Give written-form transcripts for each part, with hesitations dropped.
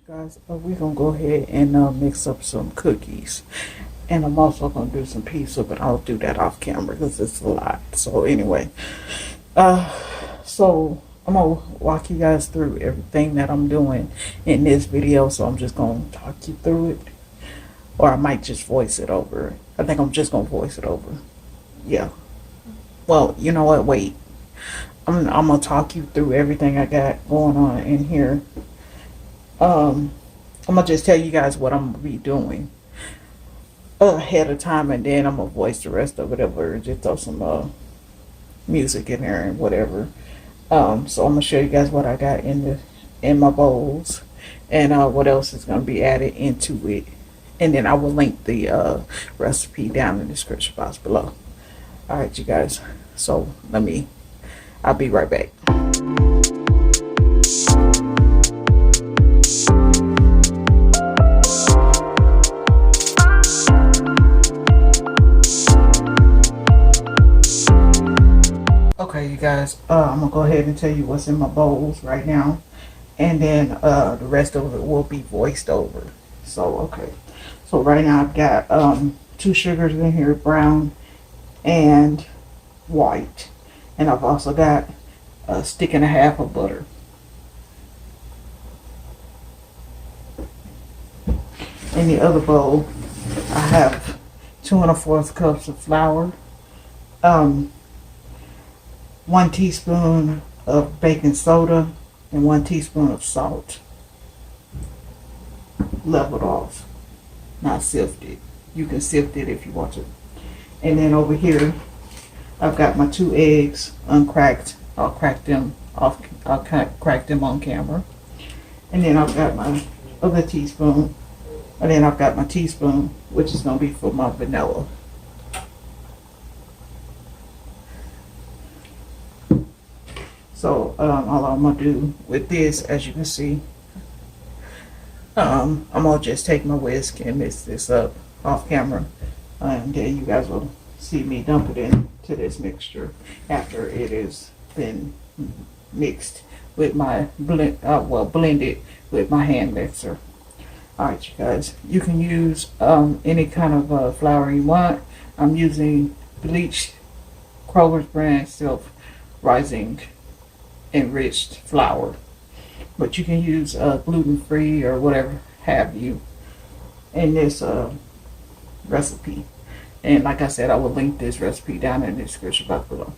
You guys, we're gonna go ahead and mix up some cookies, and I'm also gonna do some pizza, but I'll do that off camera because it's a lot. So anyway, uh, so I'm gonna walk you guys through everything that I'm doing in this video. So I'm just gonna talk you through it, or I might just voice it over. I think I'm just gonna voice it over. Yeah. Well, you know what? Wait. I'm gonna talk you through everything I got going on in here. Um, I'm gonna just tell you guys what I'm gonna be doing ahead of time, and then I'm gonna voice the rest of it over. Just throw some music in there and whatever. So I'm gonna show you guys what I got in my bowls, and what else is gonna be added into it, and then I will link the recipe down in the description box below. All right, you guys. So I'll be right back. Okay, you guys, I'm gonna go ahead and tell you what's in my bowls right now, and then the rest of it will be voiced over. So okay, so right now I've got two sugars in here, brown and white, and I've also got a stick and a half of butter. In the other bowl, I have 2 1/4 cups of flour, um, 1 teaspoon of baking soda, and 1 teaspoon of salt. Leveled off, not sifted. You can sift it if you want to. And then over here, I've got my 2 eggs uncracked. I'll crack them off. I'll crack them on camera. And then I've got my other teaspoon. And then I've got my teaspoon, which is gonna be for my vanilla. So all I'm gonna do with this, as you can see, I'm gonna just take my whisk and mix this up off camera, and then you guys will see me dump it into this mixture after it has been mixed with my blended with my hand mixer. All right, you guys, you can use any kind of flour you want. I'm using bleached Kroger's brand self-rising enriched flour, but you can use gluten-free or whatever have you in this recipe. And like I said, I will link this recipe down in the description box below.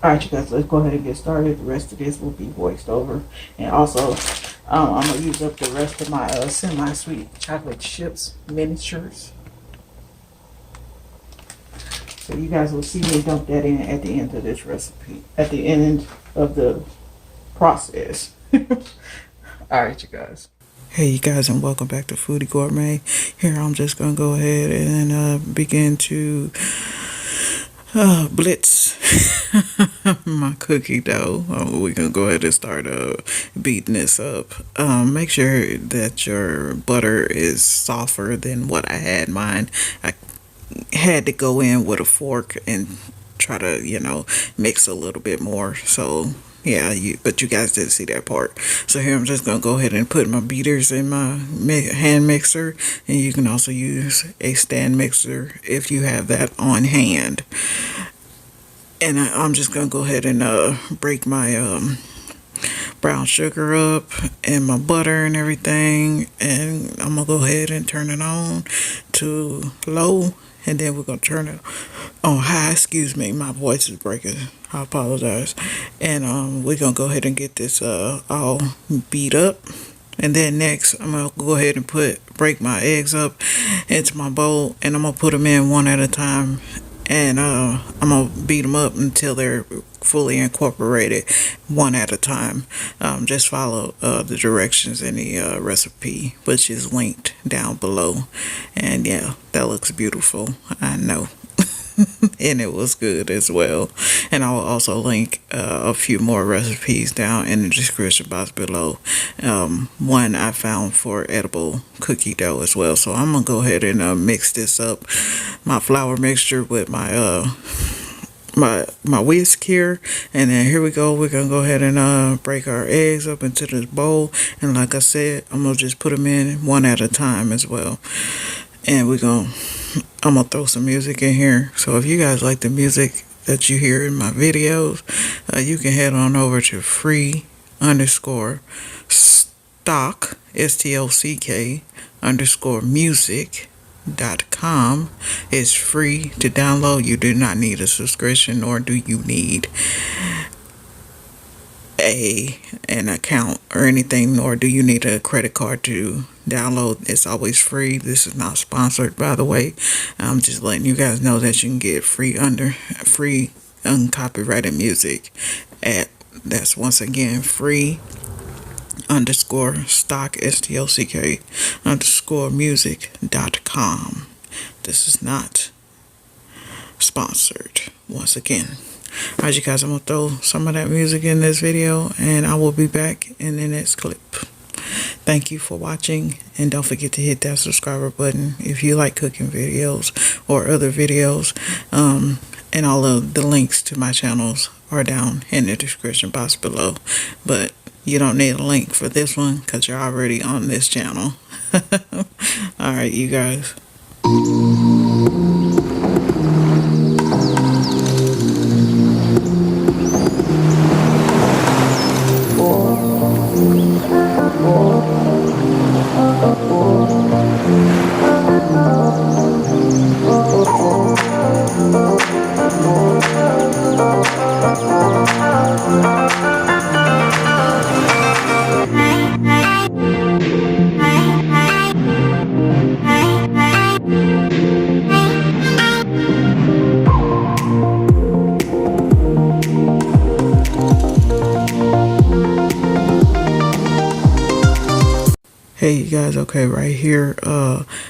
Alright, you guys, let's go ahead and get started. The rest of this will be voiced over. And also, I'm going to use up the rest of my semi-sweet chocolate chips miniatures. So you guys will see me dump that in at the end of this recipe, at the end of the process. Alright, you guys. Hey, you guys, and welcome back to Foodie Gourmet. Here, I'm just going to go ahead and begin to blitz my cookie dough. We're going to go ahead and start beating this up. Make sure that your butter is softer than what I had mine. I had to go in with a fork and try to, mix a little bit more. So yeah, but you guys didn't see that part. So here I'm just gonna go ahead and put my beaters in my hand mixer, and you can also use a stand mixer if you have that on hand. And I'm just gonna go ahead and break my brown sugar up and my butter and everything, and I'm gonna go ahead and turn it on to low, and then we're gonna turn it on high. Excuse me, my voice is breaking. I apologize. And we're gonna go ahead and get this all beat up. And then next, I'm gonna go ahead and break my eggs up into my bowl, and I'm gonna put them in one at a time. And I'm gonna beat them up until they're fully incorporated, one at a time. Just follow the directions in the recipe, which is linked down below. And yeah, that looks beautiful, I know. And it was good as well. And I will also link a few more recipes down in the description box below. One I found for edible cookie dough as well. So I'm gonna go ahead and mix this up, my flour mixture with my my whisk here, and then here we go. We're gonna go ahead and break our eggs up into this bowl, and like I said, I'm gonna just put them in one at a time as well. And I'm gonna throw some music in here. So if you guys like the music that you hear in my videos, you can head on over to free underscore stock STOCK underscore music.com. It's free to download. You do not need a subscription, nor do you need an account or anything, nor do you need a credit card to download. It's always free. This is not sponsored, by the way. I'm just letting you guys know that you can get free uncopyrighted music at, that's once again free underscore stock STOCK underscore music.com. This is not sponsored, once again. Alright, you guys, I'm gonna throw some of that music in this video, and I will be back in the next clip. Thank you for watching, and don't forget to hit that subscriber button if you like cooking videos or other videos. And all of the links to my channels are down in the description box below, but you don't need a link for this one because you're already on this channel. Alright, you guys. Hey you guys, okay, right here,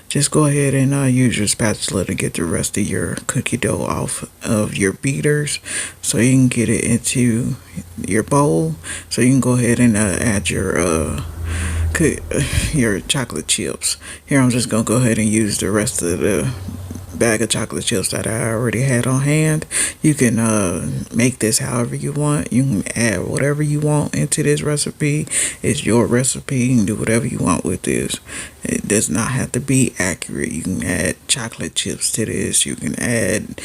just go ahead and use your spatula to get the rest of your cookie dough off of your beaters so you can get it into your bowl. So you can go ahead and add your chocolate chips. Here I'm just gonna go ahead and use the rest of the bag of chocolate chips that I already had on hand. You can make this however you want. You can add whatever you want into this recipe. It's your recipe. You can do whatever you want with this. It does not have to be accurate. You can add chocolate chips to this. You can add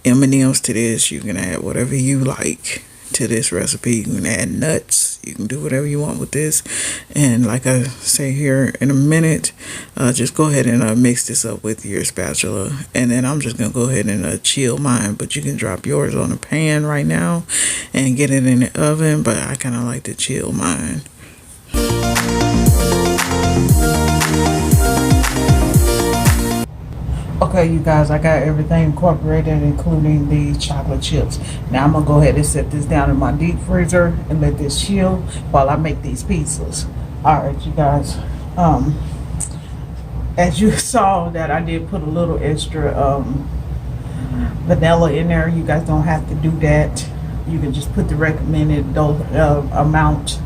M&Ms to this. You can add whatever you like to this recipe. You can add nuts. You can do whatever you want with this. And like I say here in a minute, just go ahead and mix this up with your spatula, and then I'm just gonna go ahead and chill mine. But you can drop yours on a pan right now and get it in the oven, but I kind of like to chill mine. Okay, you guys, I got everything incorporated, including the chocolate chips. Now I'm gonna go ahead and set this down in my deep freezer and let this chill while I make these pizzas. All right, you guys. As you saw that I did put a little extra vanilla in there. You guys don't have to do that. You can just put the recommended amount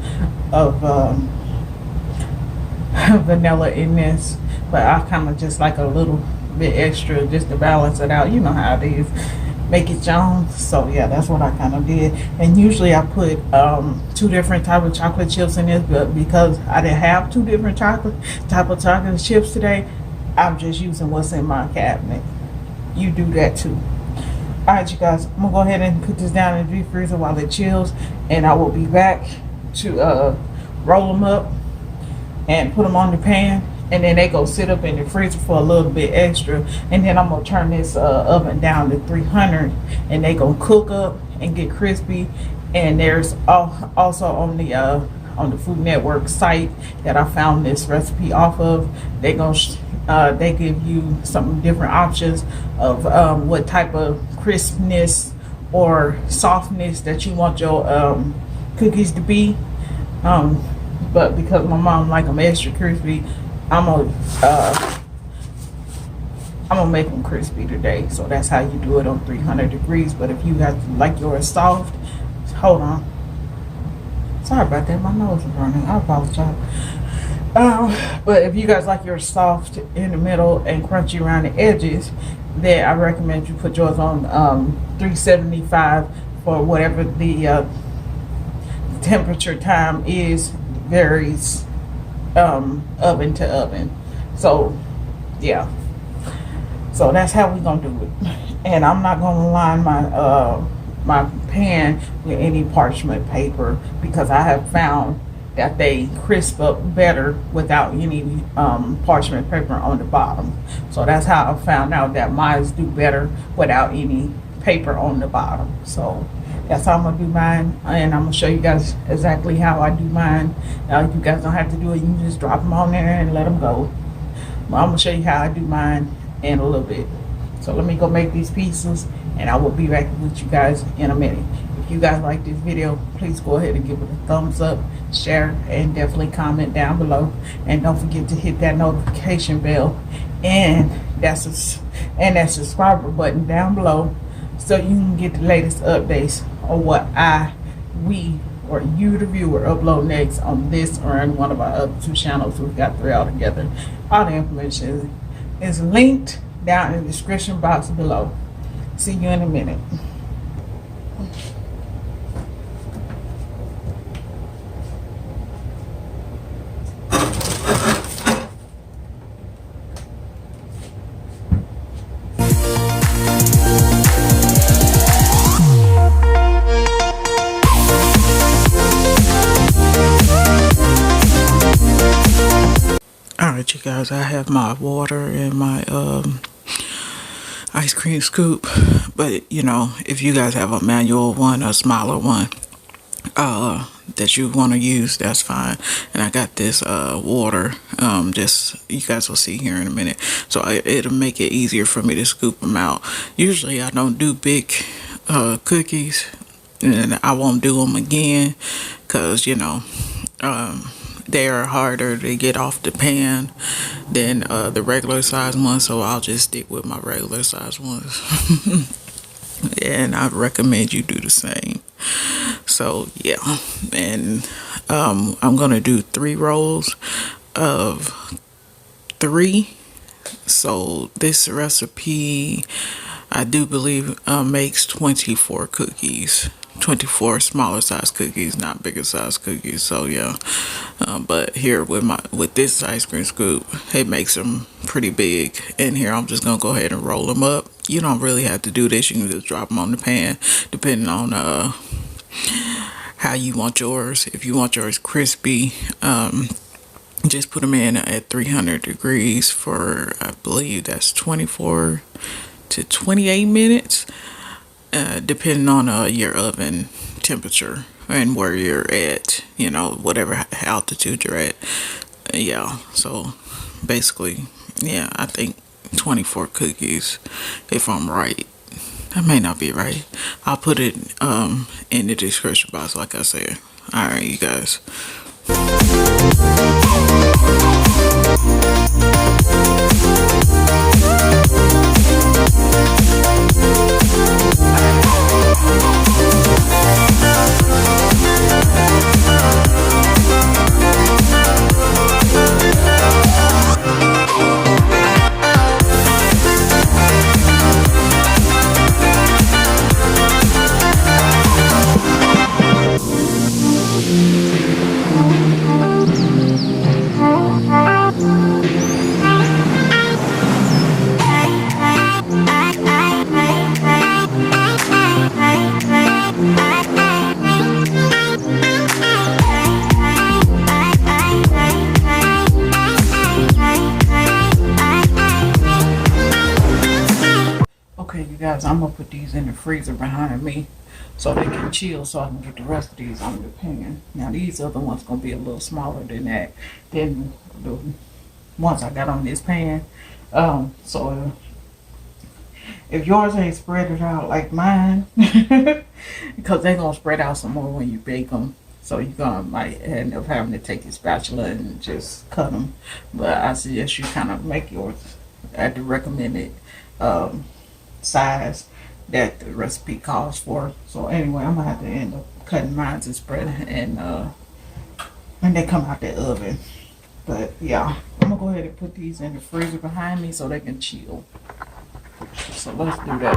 of vanilla in this, but I kind of just like a little bit extra just to balance it out. You know how it is, make it Jones. So yeah, that's what I kind of did. And usually I put 2 different type of chocolate chips in this, but because I didn't have 2 different type of chocolate chips today, I'm just using what's in my cabinet. You do that too. All right, you guys, I'm gonna go ahead and put this down in the deep freezer while it chills, and I will be back to roll them up and put them on the pan, and then they go sit up in the freezer for a little bit extra, and then I'm gonna turn this oven down to 300, and they gonna cook up and get crispy. And there's also on the Food Network site that I found this recipe off of, they give you some different options of what type of crispness or softness that you want your cookies to be. But because my mom like them extra crispy, I'm gonna make them crispy today. So that's how you do it on 300 degrees. But if you have to like yours soft, hold on. Sorry about that, my nose is running. I apologize. But if you guys like yours soft in the middle and crunchy around the edges, then I recommend you put yours on 375 for whatever the temperature time is, varies oven to oven. So yeah, so that's how we gonna do it. And I'm not gonna line my pan with any parchment paper because I have found that they crisp up better without any parchment paper on the bottom. So that's how I found out that mine do better without any paper on the bottom. So that's how I'm gonna do mine, and I'm gonna show you guys exactly how I do mine. You guys don't have to do it. You can just drop them on there and let them go. But I'm gonna show you how I do mine in a little bit. So let me go make these pieces, and I will be back with you guys in a minute. If you guys like this video, please go ahead and give it a thumbs up, share, and definitely comment down below. And don't forget to hit that notification bell and that subscriber button down below, so you can get the latest updates on what we, or you, the viewer, upload next on this or on one of our other two channels. We've got 3 altogether. All the information is linked down in the description box below. See you in a minute. Alright, you guys, I have my water and my ice cream scoop, but you know, if you guys have a manual one, a smaller one that you want to use, that's fine. And I got this water, just, you guys will see here in a minute, so it'll make it easier for me to scoop them out. Usually I don't do big cookies, and I won't do them again because, you know, they are harder to get off the pan than the regular size ones, so I'll just stick with my regular size ones. And I recommend you do the same. So yeah, and I'm gonna do 3 rolls of 3. So this recipe, I do believe, makes 24 cookies. 24 smaller size cookies, not bigger size cookies. So yeah, but here with this ice cream scoop, it makes them pretty big. And here I'm just gonna go ahead and roll them up. You don't really have to do this. You can just drop them on the pan, depending on how you want yours. If you want yours crispy, just put them in at 300 degrees for, I believe that's 24 to 28 minutes. Depending on your oven temperature and where you're at, you know, whatever altitude you're at. Yeah, so basically, yeah, I think 24 cookies, if I'm right. I may not be right. I'll put it in the description box, like I said. Alright, you guys. Okay, you guys, I'm gonna put these in the freezer behind me so they can chill, so I can get the rest of these on the pan. Now these other ones gonna be a little smaller than that, than the ones I got on this pan. So if yours ain't spread it out like mine, because they're gonna spread out some more when you bake them. So you're gonna might end up having to take your spatula and just cut them. But I suggest you kind of make yours at the recommended size that the recipe calls for. So anyway, I'm gonna have to end up cutting mine and spread and when they come out the oven. But yeah, I'm gonna go ahead and put these in the freezer behind me so they can chill. So let's do that.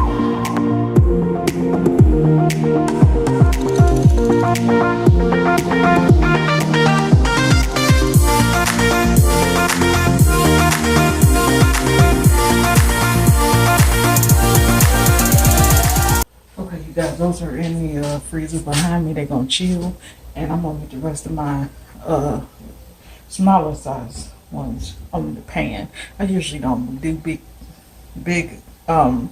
Okay, you guys, those are in the freezer behind me. They're gonna chill, and I'm gonna get the rest of my smaller size ones on the pan. I usually don't do big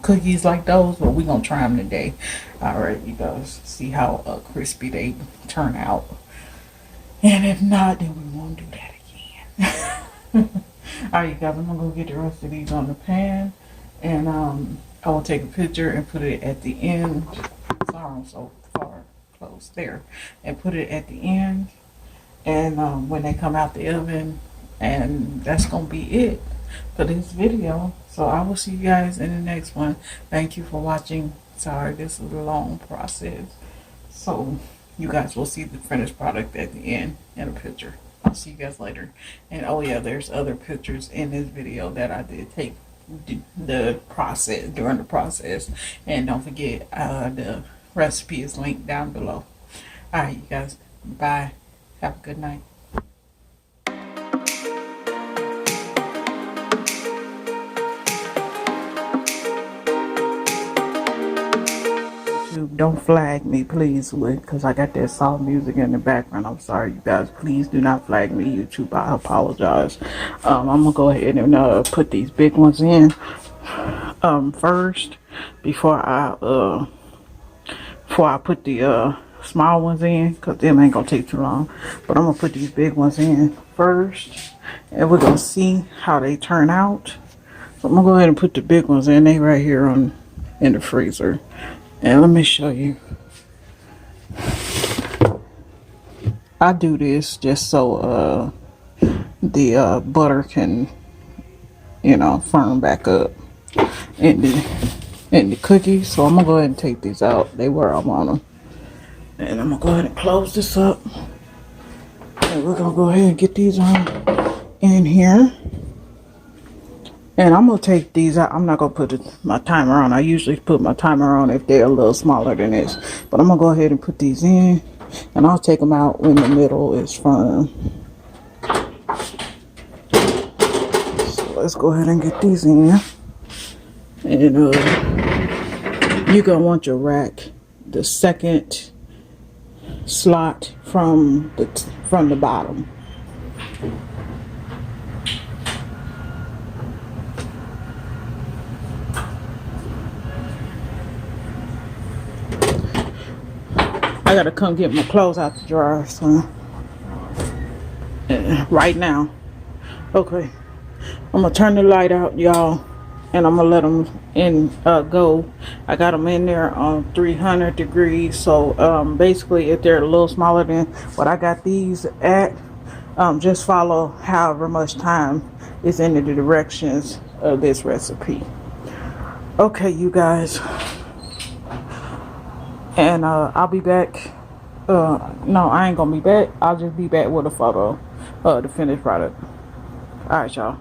cookies like those, but we're gonna try them today. All right, you guys, see how crispy they turn out, and if not, then we won't do that again. All right, you guys, I'm gonna go get the rest of these on the pan, and I will take a picture and put it at the end. Sorry, I'm so far close there, and put it at the end, and when they come out the oven, and that's gonna be it for this video. So I will see you guys in the next one. Thank you for watching. Sorry, this is a long process. So you guys will see the finished product at the end in a picture. I'll see you guys later. And oh yeah, there's other pictures in this video that I did take the process during the process. And don't forget, the recipe is linked down below. All right, you guys, bye. Have a good night. Don't flag me, please, because I got that soft music in the background. I'm sorry, you guys. Please do not flag me, YouTube. I apologize. I'm gonna go ahead and put these big ones in first before I put the small ones in, because them ain't gonna take too long. But I'm gonna put these big ones in first, and we're gonna see how they turn out. So I'm gonna go ahead and put the big ones in. They right here in the freezer. And let me show you. I do this just so the butter can, firm back up in the cookies. So I'm gonna go ahead and take these out. They were I want them. And I'm gonna go ahead and close this up. And we're gonna go ahead and get these on in here. And I'm going to take these out. I'm not going to put my timer on. I usually put my timer on if they're a little smaller than this. But I'm going to go ahead and put these in. And I'll take them out when the middle is firm. So let's go ahead and get these in. And you're going to want your rack, the second slot from the bottom. I gotta come get my clothes out the dryer, so right now. Okay, I'm gonna turn the light out, y'all, and I'm gonna let them in go. I got them in there on 300 degrees. So basically, if they're a little smaller than what I got these at, just follow however much time is in the directions of this recipe. Okay, you guys. And I'll be back. No, I ain't gonna be back. I'll just be back with a photo of the finished product. All right, y'all.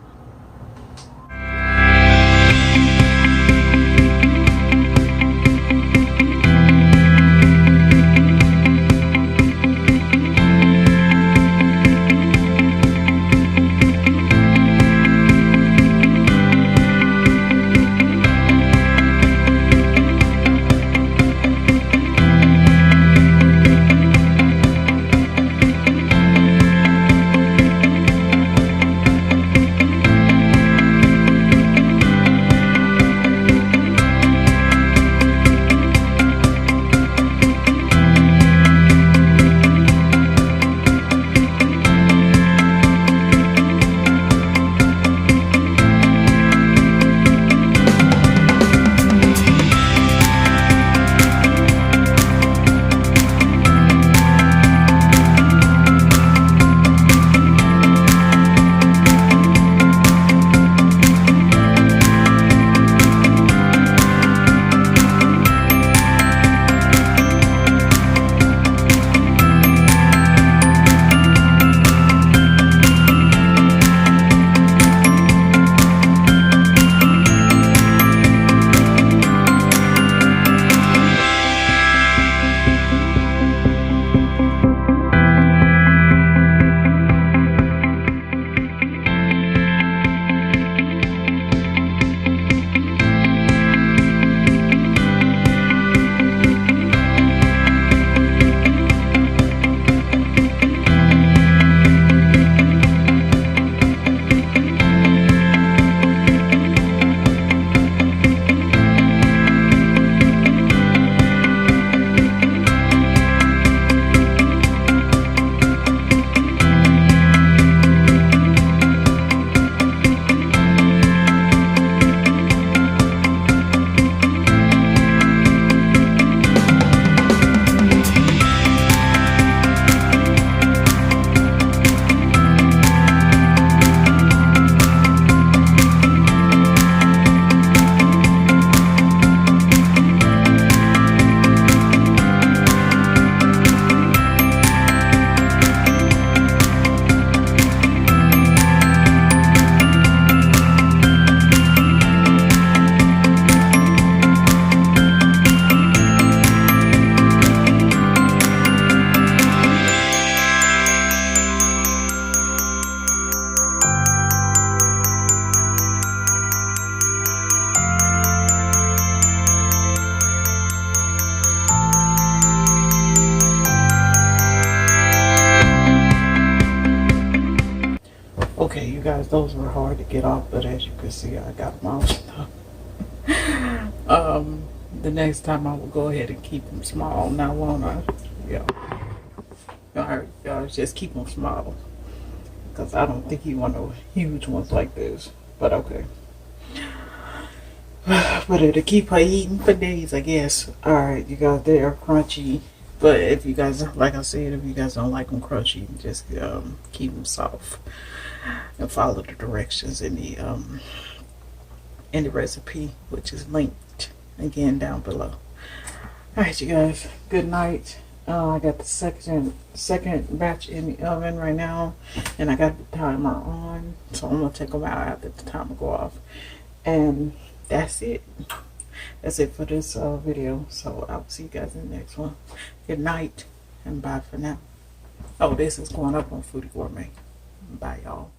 you guys, those were hard to get off, but as you can see, I got them off. The next time I will go ahead and keep them small. Now, won't I? Yeah. Y'all just keep them small. Because I don't think you want no huge ones like this. But okay. But it'll keep her eating for days, I guess. Alright, you guys, they are crunchy. But if you guys, like I said, if you guys don't like them crunchy, just keep them soft. And follow the directions in the recipe, which is linked again down below. Alright, you guys, good night. I got the second batch in the oven right now, and I got the timer on, so I'm gonna take them out after the timer go off. And that's it. That's it for this video. So I'll see you guys in the next one. Good night and bye for now. Oh, this is going up on Foodie Gourmet. Bye, y'all.